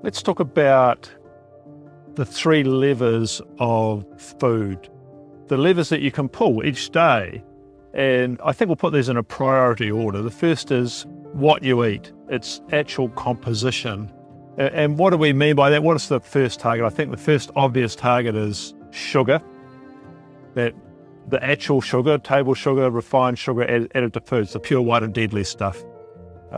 Let's talk about the 3 levers of food, the levers that you can pull each day. And I think we'll put these in a priority order. The first is what you eat, its actual composition. And what do we mean by that? What is the first target? I think the first obvious target is sugar, that the actual sugar, table sugar, refined sugar added to foods, the pure white and deadly stuff.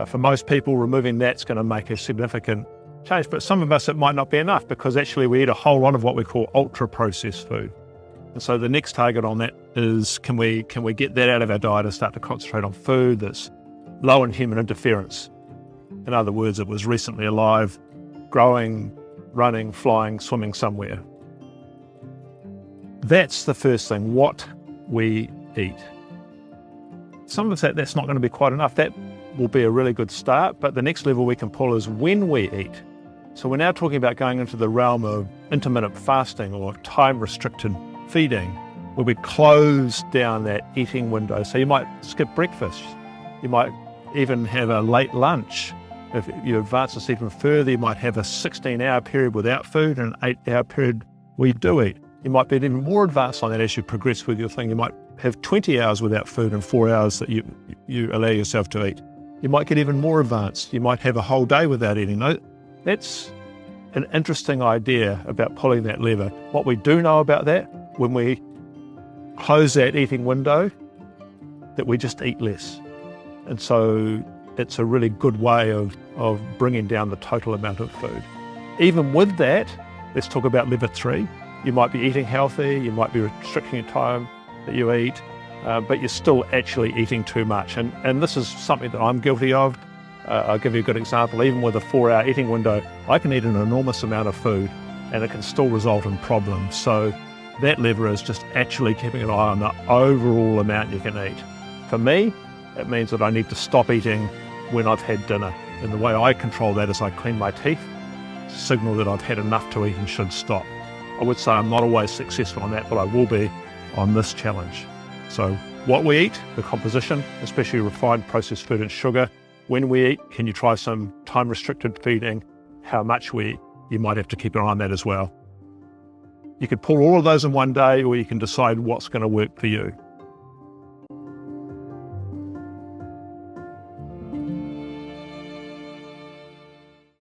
For most people, removing that's going to make a significant change, but some of us it might not be enough, because actually we eat a whole lot of what we call ultra-processed food. And so the next target on that is, can we get that out of our diet and start to concentrate on food that's low in human interference? In other words, it was recently alive, growing, running, flying, swimming somewhere. That's the first thing, what we eat. Some of us, that's not going to be quite enough. That will be a really good start, but the next level we can pull is when we eat. So we're now talking about going into the realm of intermittent fasting or time-restricted feeding, where we close down that eating window. So you might skip breakfast. You might even have a late lunch. If you advance this even further, you might have a 16-hour period without food and an 8-hour period where you do eat. You might be even more advanced on that as you progress with your thing. You might have 20 hours without food and 4 hours that you allow yourself to eat. You might get even more advanced. You might have a whole day without eating. That's an interesting idea about pulling that lever. What we do know about that, when we close that eating window, that we just eat less. And so it's a really good way of bringing down the total amount of food. Even with that, let's talk about lever 3. You might be eating healthy, you might be restricting your time that you eat, but you're still actually eating too much. And this is something that I'm guilty of. I'll give you a good example. Even with a 4-hour eating window, I can eat an enormous amount of food and it can still result in problems. So that lever is just actually keeping an eye on the overall amount you can eat. For me, it means that I need to stop eating when I've had dinner. And the way I control that is I clean my teeth, signal that I've had enough to eat and should stop. I would say I'm not always successful on that, but I will be on this challenge. So what we eat, the composition, especially refined processed food and sugar. When we eat, can you try some time-restricted feeding? How much we eat, you might have to keep an eye on that as well. You could pull all of those in one day, or you can decide what's going to work for you.